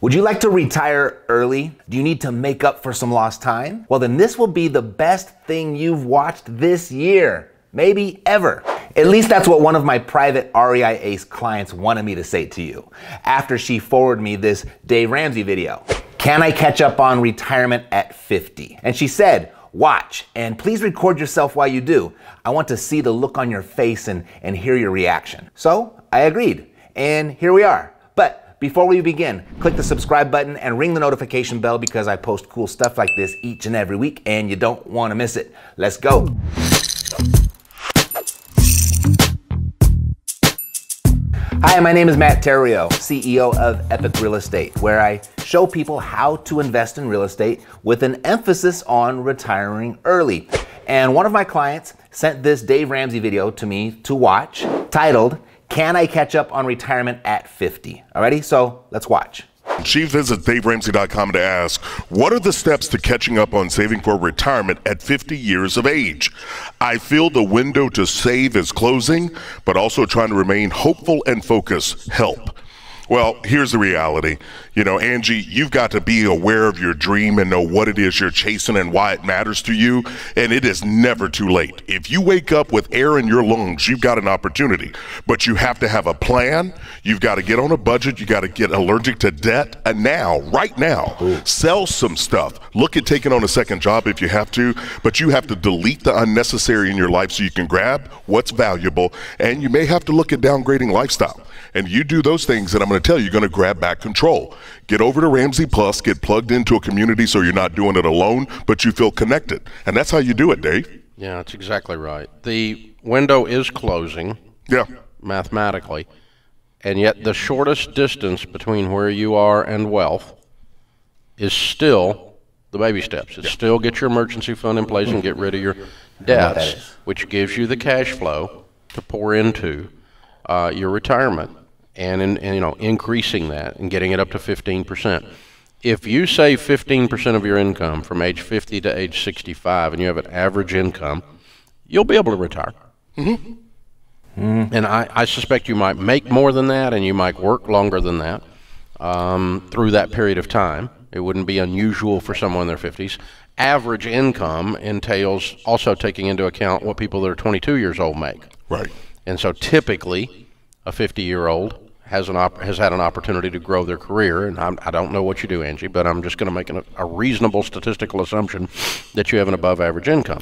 Would you like to retire early? Do you need to make up for some lost time? Well, then this will be the best thing you've watched this year, maybe ever. At least that's what one of my private REI Ace clients wanted me to say to you after she forwarded me this Dave Ramsey video. Can I catch up on retirement at 50? And she said, watch, and please record yourself while you do. I want to see the look on your face and hear your reaction. So I agreed, and here we are. But before we begin, click the subscribe button and ring the notification bell because I post cool stuff like this each and every week and you don't want to miss it. Let's go. Hi, my name is Matt Theriault, CEO of Epic Real Estate, where I show people how to invest in real estate with an emphasis on retiring early. And one of my clients sent this Dave Ramsey video to me to watch, titled, Can I Catch Up on Retirement at 50? Alrighty, so let's watch. She visits DaveRamsey.com to ask, what are the steps to catching up on saving for retirement at 50 years of age? I feel the window to save is closing, but also trying to remain hopeful and focus. Help. Well, here's the reality. You know, Angie, you've got to be aware of your dream and know what it is you're chasing and why it matters to you. And it is never too late. If you wake up with air in your lungs, you've got an opportunity. But you have to have a plan. You've got to get on a budget. You got to get allergic to debt. And now, right now, sell some stuff. Look at taking on a second job if you have to. But you have to delete the unnecessary in your life so you can grab what's valuable. And you may have to look at downgrading lifestyle. And you do those things, and I'm going to tell you, you're going to grab back control. Get over to Ramsey Plus, get plugged into a community so you're not doing it alone, but you feel connected. And that's how you do it, Dave. Yeah, that's exactly right. The window is closing, mathematically, and yet the shortest distance between where you are and wealth is still the baby steps. It's still get your emergency fund in place and get rid of your debts, which gives you the cash flow to pour into your retirement. And increasing that and getting it up to 15%. If you save 15% of your income from age 50 to age 65 and you have an average income, you'll be able to retire. And I suspect you might make more than that and you might work longer than that through that period of time. It wouldn't be unusual for someone in their 50s. Average income entails also taking into account what people that are 22 years old make. Right. And so typically a 50-year-old has had an opportunity to grow their career, and I don't know what you do, Angie, but I'm just going to make a reasonable statistical assumption that you have an above-average income.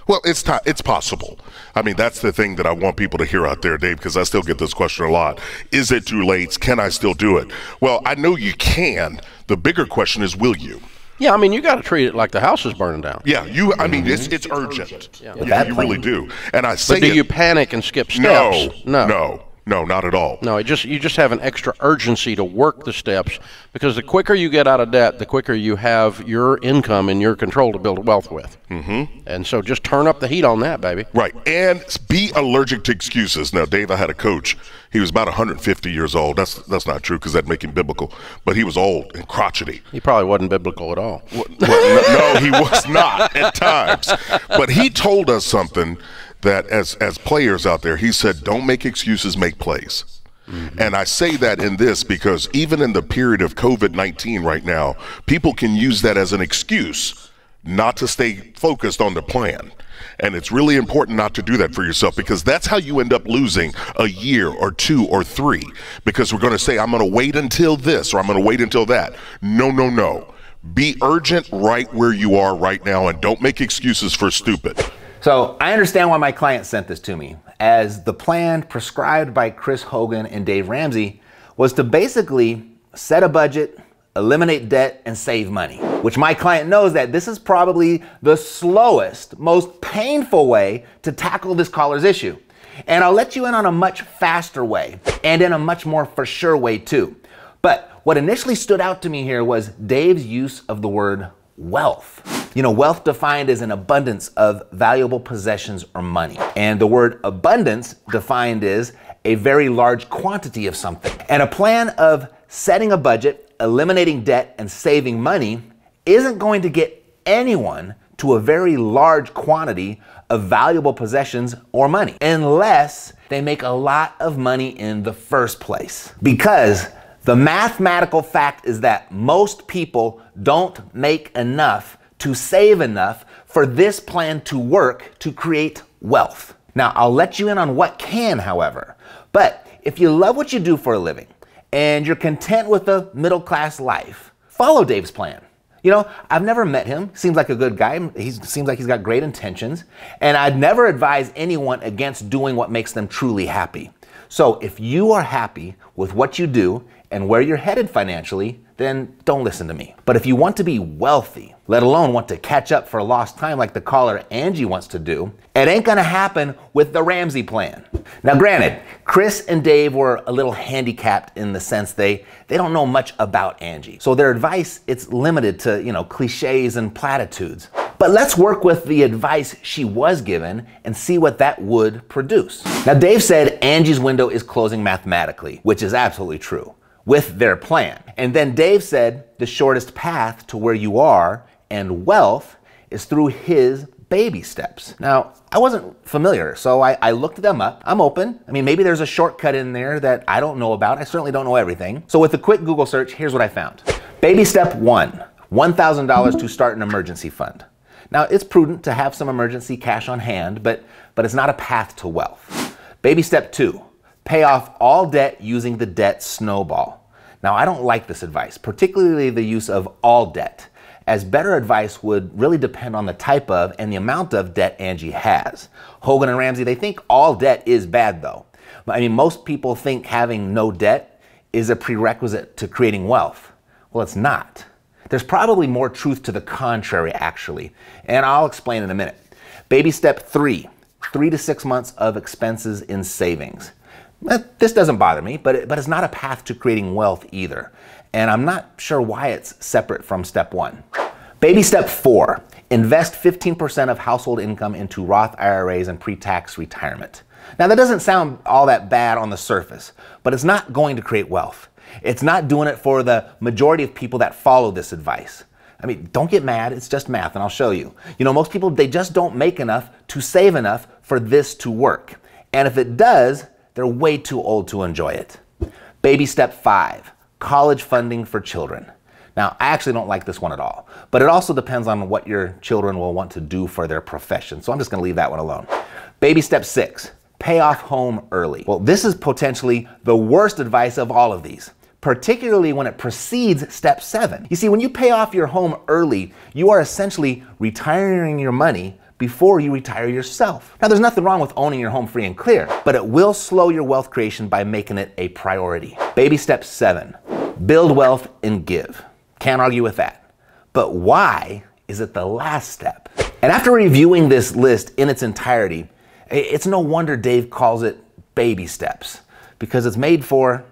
Well, it's possible. I mean, that's the thing that I want people to hear out there, Dave, because I still get this question a lot. Is it too late? Can I still do it? Well, I know you can. The bigger question is, will you? Yeah, I mean, you got to treat it like the house is burning down. Yeah, I mean, it's urgent. Yeah. You really do. And I say, but do you panic and skip steps? No, not at all. No, you just have an extra urgency to work the steps, because the quicker you get out of debt, the quicker you have your income in your control to build wealth with. And so just turn up the heat on that, baby. Right, and be allergic to excuses. Now, Dave, I had a coach. He was about 150 years old. That's not true because that'd make him biblical. But he was old and crotchety. He probably wasn't biblical at all. No, he was not at times. But he told us something that as players out there, he said, don't make excuses, make plays. And I say that in this because even in the period of COVID-19 right now, people can use that as an excuse not to stay focused on the plan. And it's really important not to do that for yourself, because that's how you end up losing a year or 2 or 3, because we're going to say, I'm going to wait until this or I'm going to wait until that. No. Be urgent right where you are right now, and don't make excuses for stupid. So I understand why my client sent this to me, as the plan prescribed by Chris Hogan and Dave Ramsey was to basically set a budget, eliminate debt, and save money, which my client knows that this is probably the slowest, most painful way to tackle this caller's issue. And I'll let you in on a much faster way, and in a much more for sure way too. But what initially stood out to me here was Dave's use of the word wealth. You know, wealth defined as an abundance of valuable possessions or money. And the word abundance defined as a very large quantity of something. And a plan of setting a budget, eliminating debt, and saving money isn't going to get anyone to a very large quantity of valuable possessions or money unless they make a lot of money in the first place. Because The mathematical fact is that most people don't make enough to save enough for this plan to work to create wealth. Now, I'll let you in on what can, however. But if you love what you do for a living and you're content with a middle-class life, follow Dave's plan. You know, I've never met him. Seems like a good guy. He seems like he's got great intentions. And I'd never advise anyone against doing what makes them truly happy. So if you are happy with what you do and where you're headed financially, then don't listen to me. But if you want to be wealthy, let alone want to catch up for lost time like the caller Angie wants to do, it ain't gonna happen with the Ramsey plan. Now granted, Chris and Dave were a little handicapped in the sense they don't know much about Angie. So their advice, it's limited to, you know, cliches and platitudes. But let's work with the advice she was given and see what that would produce. Now Dave said Angie's window is closing mathematically, which is absolutely true, with their plan. And then Dave said the shortest path to where you are and wealth is through his baby steps. Now, I wasn't familiar, so I looked them up. I'm open. I mean, maybe there's a shortcut in there that I don't know about. I certainly don't know everything. So with a quick Google search, here's what I found. Baby step 1, $1,000 to start an emergency fund. Now, it's prudent to have some emergency cash on hand, but it's not a path to wealth. Baby step 2, pay off all debt using the debt snowball. Now, I don't like this advice, particularly the use of all debt, as better advice would really depend on the type of and the amount of debt Angie has. Hogan and Ramsey, they think all debt is bad though. I mean, most people think having no debt is a prerequisite to creating wealth. Well, it's not. There's probably more truth to the contrary, actually, and I'll explain in a minute. Baby step 3, 3 to 6 months of expenses in savings. This doesn't bother me, but it's not a path to creating wealth either. And I'm not sure why it's separate from step 1. Baby step 4, invest 15% of household income into Roth IRAs and pre-tax retirement. Now that doesn't sound all that bad on the surface, but it's not going to create wealth. It's not doing it for the majority of people that follow this advice. I mean, don't get mad, it's just math, and I'll show you. You know, most people, they just don't make enough to save enough for this to work. And if it does, they're way too old to enjoy it. Baby step 5, college funding for children. Now, I actually don't like this one at all, but it also depends on what your children will want to do for their profession. So I'm just gonna leave that one alone. Baby step 6, pay off home early. Well, this is potentially the worst advice of all of these, particularly when it precedes step 7. You see, when you pay off your home early, you are essentially retiring your money before you retire yourself. Now, there's nothing wrong with owning your home free and clear, but it will slow your wealth creation by making it a priority. Baby step 7, build wealth and give. Can't argue with that. But why is it the last step? And after reviewing this list in its entirety, it's no wonder Dave calls it baby steps, because it's made for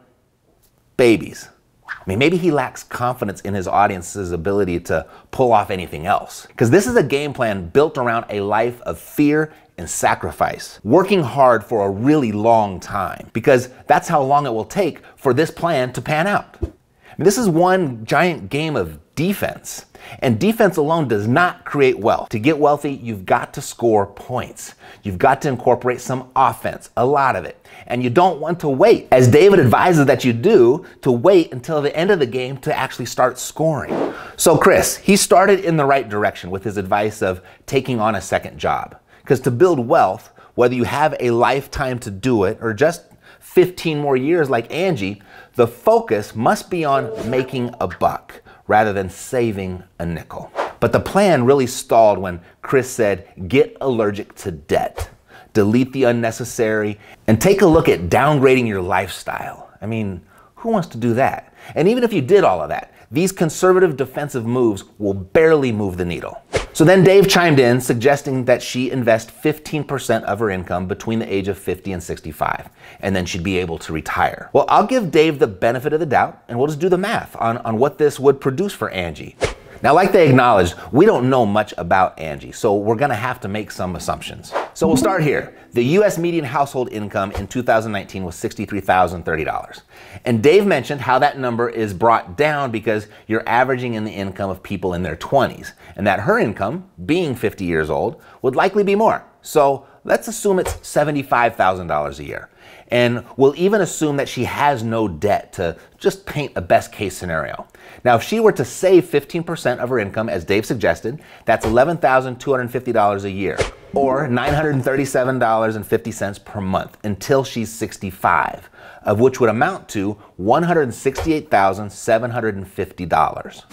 babies. I mean, maybe he lacks confidence in his audience's ability to pull off anything else. Because this is a game plan built around a life of fear and sacrifice, working hard for a really long time, because that's how long it will take for this plan to pan out. I mean, this is one giant game of defense, and defense alone does not create wealth. To get wealthy, you've got to score points. You've got to incorporate some offense, a lot of it. And you don't want to wait, as David advises that you do, to wait until the end of the game to actually start scoring. So Chris, he started in the right direction with his advice of taking on a second job. Because to build wealth, whether you have a lifetime to do it or just 15 more years like Angie, the focus must be on making a buck rather than saving a nickel. But the plan really stalled when Chris said, get allergic to debt. Delete the unnecessary, and take a look at downgrading your lifestyle. I mean, who wants to do that? And even if you did all of that, these conservative defensive moves will barely move the needle. So then Dave chimed in, suggesting that she invest 15% of her income between the age of 50 and 65, and then she'd be able to retire. Well, I'll give Dave the benefit of the doubt, and we'll just do the math on what this would produce for Angie. Now, like they acknowledged, we don't know much about Angie, so we're gonna have to make some assumptions. So we'll start here. The US median household income in 2019 was $63,030. And Dave mentioned how that number is brought down because you're averaging in the income of people in their 20s, and that her income, being 50 years old, would likely be more. So let's assume it's $75,000 a year. And we'll even assume that she has no debt to just paint a best case scenario. Now, if she were to save 15% of her income, as Dave suggested, that's $11,250 a year, or $937.50 per month until she's 65, of which would amount to $168,750.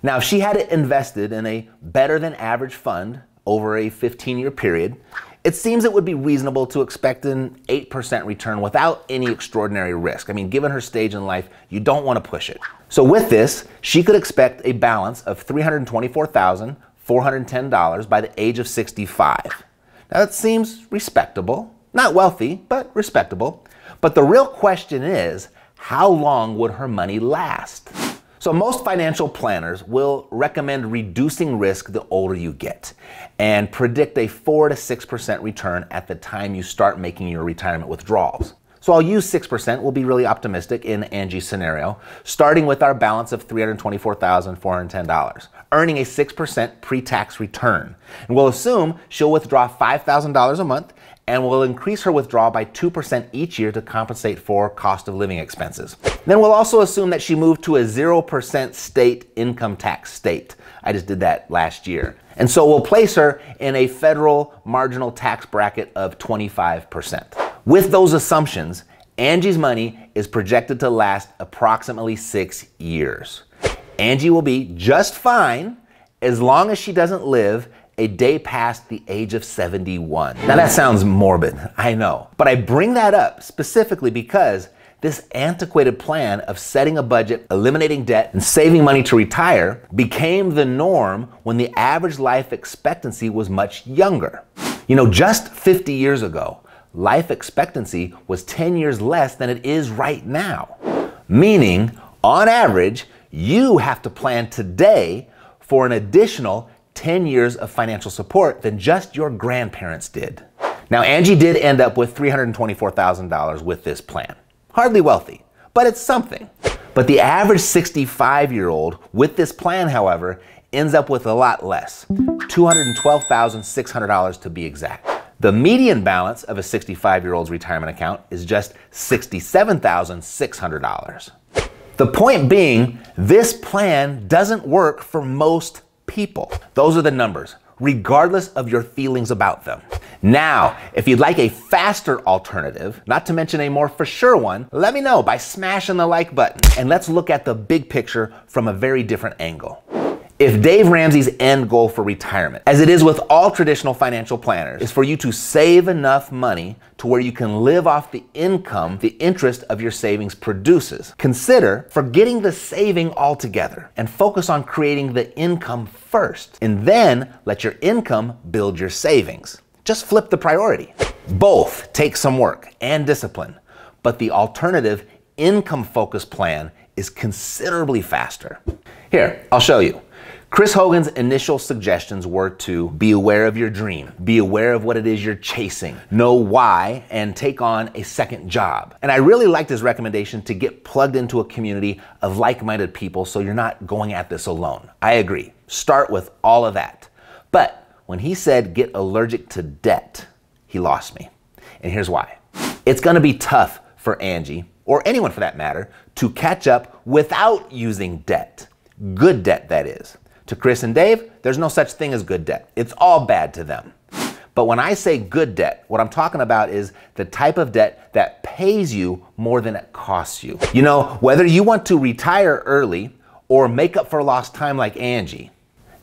Now, if she had it invested in a better than average fund over a 15-year period, it seems it would be reasonable to expect an 8% return without any extraordinary risk. I mean, given her stage in life, you don't want to push it. So with this, she could expect a balance of $324,410 by the age of 65. Now, that seems respectable. Not wealthy, but respectable. But the real question is, how long would her money last? So most financial planners will recommend reducing risk the older you get and predict a 4 to 6% return at the time you start making your retirement withdrawals. So I'll use 6%, we'll be really optimistic in Angie's scenario, starting with our balance of $324,410, earning a 6% pre-tax return. And we'll assume she'll withdraw $5,000 a month, and we'll increase her withdrawal by 2% each year to compensate for cost of living expenses. Then we'll also assume that she moved to a 0% state income tax state. I just did that last year. And so we'll place her in a federal marginal tax bracket of 25%. With those assumptions, Angie's money is projected to last approximately 6 years. Angie will be just fine as long as she doesn't live a day past the age of 71. Now that sounds morbid, I know, but I bring that up specifically because this antiquated plan of setting a budget, eliminating debt, and saving money to retire became the norm when the average life expectancy was much younger. You know, just 50 years ago, life expectancy was 10 years less than it is right now. Meaning, on average, you have to plan today for an additional 10 years of financial support than just your grandparents did. Now, Angie did end up with $324,000 with this plan. Hardly wealthy, but it's something. But the average 65-year-old with this plan, however, ends up with a lot less, $212,600 to be exact. The median balance of a 65-year-old's retirement account is just $67,600. The point being, this plan doesn't work for most people. Those are the numbers, regardless of your feelings about them. Now, if you'd like a faster alternative, not to mention a more for sure one, let me know by smashing the like button. And let's look at the big picture from a very different angle. If Dave Ramsey's end goal for retirement, as it is with all traditional financial planners, is for you to save enough money to where you can live off the income the interest of your savings produces, consider forgetting the saving altogether and focus on creating the income first, and then let your income build your savings. Just flip the priority. Both take some work and discipline, but the alternative income-focused plan is considerably faster. Here, I'll show you. Chris Hogan's initial suggestions were to be aware of your dream, be aware of what it is you're chasing, know why, and take on a second job. And I really liked his recommendation to get plugged into a community of like-minded people so you're not going at this alone. I agree. Start with all of that. But when he said get allergic to debt, he lost me. And here's why. It's going to be tough for Angie, or anyone for that matter, to catch up without using debt. Good debt, that is. To Chris and Dave, there's no such thing as good debt. It's all bad to them. But when I say good debt, what I'm talking about is the type of debt that pays you more than it costs you. You know, whether you want to retire early or make up for lost time like Angie,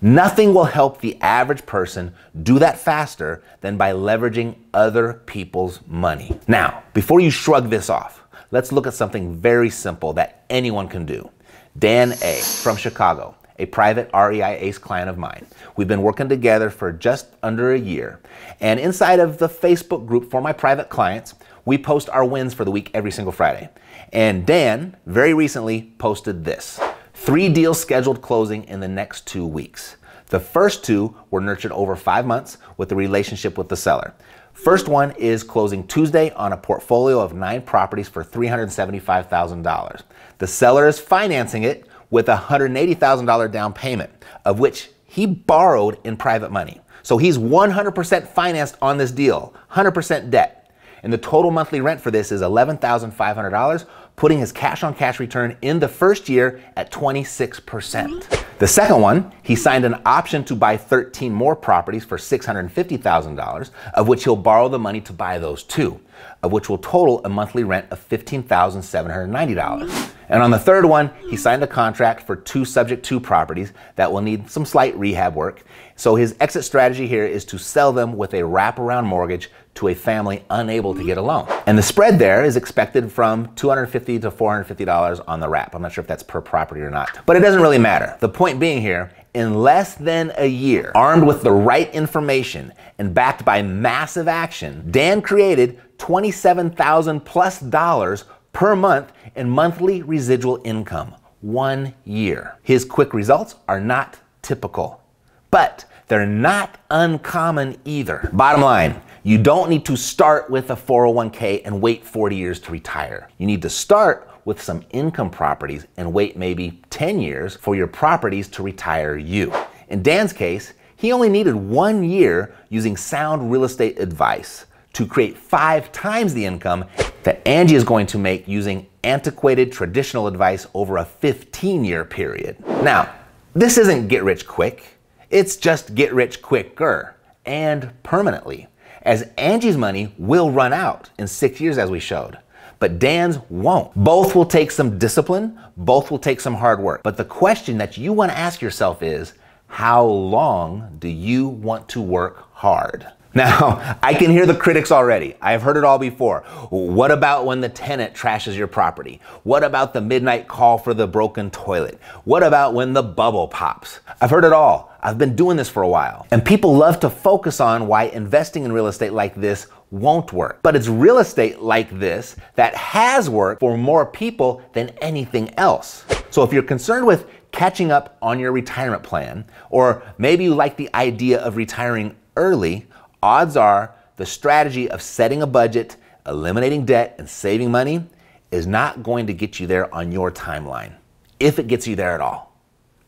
nothing will help the average person do that faster than by leveraging other people's money. Now, before you shrug this off, let's look at something very simple that anyone can do. Dan A. from Chicago, a private REI ACE client of mine. We've been working together for just under a year. And inside of the Facebook group for my private clients, we post our wins for the week every single Friday. And Dan very recently posted this: 3 deals scheduled closing in the next 2 weeks. The first 2 were nurtured over 5 months with the relationship with the seller. First one is closing Tuesday on a portfolio of 9 properties for $375,000. The seller is financing it with a $180,000 down payment, of which he borrowed in private money. So he's 100% financed on this deal, 100% debt. And the total monthly rent for this is $11,500, putting his cash-on-cash return in the first year at 26%. The second one, he signed an option to buy 13 more properties for $650,000, of which he'll borrow the money to buy those 2, of which will total a monthly rent of $15,790. And on the third one, he signed a contract for 2 subject to properties that will need some slight rehab work. So his exit strategy here is to sell them with a wraparound mortgage to a family unable to get a loan. And the spread there is expected from $250 to $450 on the wrap. I'm not sure if that's per property or not, but it doesn't really matter. The point being here, in less than a year, armed with the right information and backed by massive action, Dan created $27,000+ per month in monthly residual income. 1 year. His quick results are not typical, but they're not uncommon either. Bottom line, you don't need to start with a 401k and wait 40 years to retire. You need to start with some income properties and wait maybe 10 years for your properties to retire you. In Dan's case, he only needed 1 year using sound real estate advice to create 5 times the income that Angie is going to make using antiquated traditional advice over a 15-year period. Now, this isn't get rich quick. It's just get rich quicker and permanently, as Angie's money will run out in 6 years as we showed, but Dan's won't. Both will take some discipline, both will take some hard work. But the question that you want to ask yourself is, how long do you want to work hard? Now, I can hear the critics already. I've heard it all before. What about when the tenant trashes your property? What about the midnight call for the broken toilet? What about when the bubble pops? I've heard it all. I've been doing this for a while. And people love to focus on why investing in real estate like this won't work. But it's real estate like this that has worked for more people than anything else. So if you're concerned with catching up on your retirement plan, or maybe you like the idea of retiring early, odds are the strategy of setting a budget, eliminating debt, and saving money is not going to get you there on your timeline, if it gets you there at all.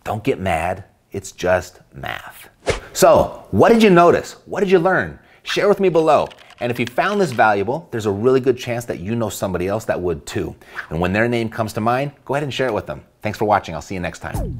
Don't get mad, it's just math. So, what did you notice? What did you learn? Share with me below. And if you found this valuable, there's a really good chance that you know somebody else that would too. And when their name comes to mind, go ahead and share it with them. Thanks for watching. I'll see you next time.